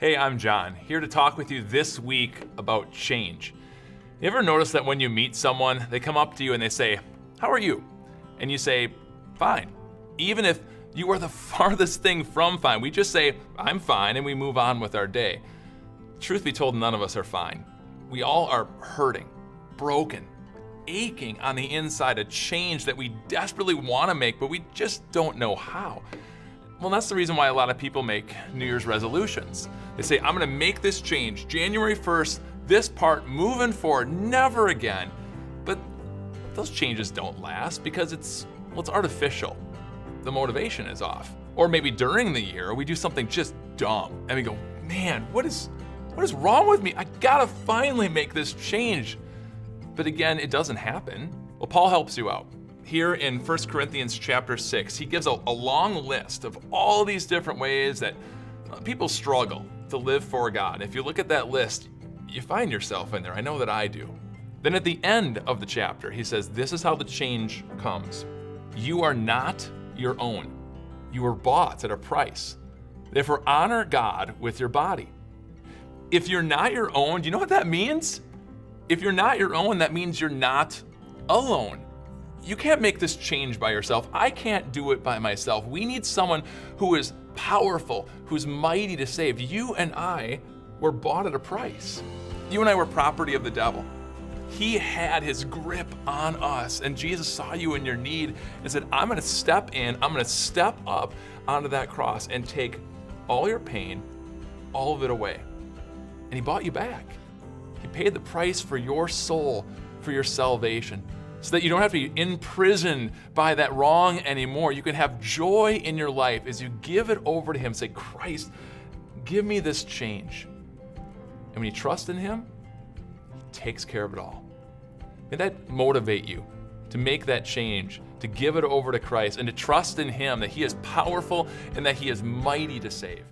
Hey, I'm John, here to talk with you this week about change. You ever notice that when you meet someone, they come up to you and they say, "How are you?" And you say, "Fine." Even if you are the farthest thing from fine, we just say, "I'm fine," and we move on with our day. Truth be told, none of us are fine. We all are hurting, broken, aching on the inside, a change that we desperately want to make, but we just don't know how. Well, that's the reason why a lot of people make New Year's resolutions. They say, "I'm gonna make this change January 1st, this part moving forward, never again." But those changes don't last because it's artificial. The motivation is off. Or maybe during the year, we do something just dumb and we go, "Man, what is wrong with me? I gotta finally make this change." But again, it doesn't happen. Well, Paul helps you out. Here in 1 Corinthians chapter 6, he gives a long list of all these different ways that people struggle to live for God. If you look at that list, you find yourself in there. I know that I do. Then at the end of the chapter, he says, this is how the change comes. You are not your own. You were bought at a price. Therefore, honor God with your body. If you're not your own, do you know what that means? If you're not your own, that means you're not alone. You can't make this change by yourself. I can't do it by myself. We need someone who is powerful, who's mighty to save. You and I were bought at a price. You and I were property of the devil. He had his grip on us, and Jesus saw you in your need and said, "I'm gonna step in, I'm gonna step up onto that cross and take all your pain, all of it away." And he bought you back. He paid the price for your soul, for your salvation, so that you don't have to be imprisoned by that wrong anymore. You can have joy in your life as you give it over to him. Say, "Christ, give me this change." And when you trust in him, he takes care of it all. May that motivate you to make that change, to give it over to Christ, and to trust in him that he is powerful and that he is mighty to save.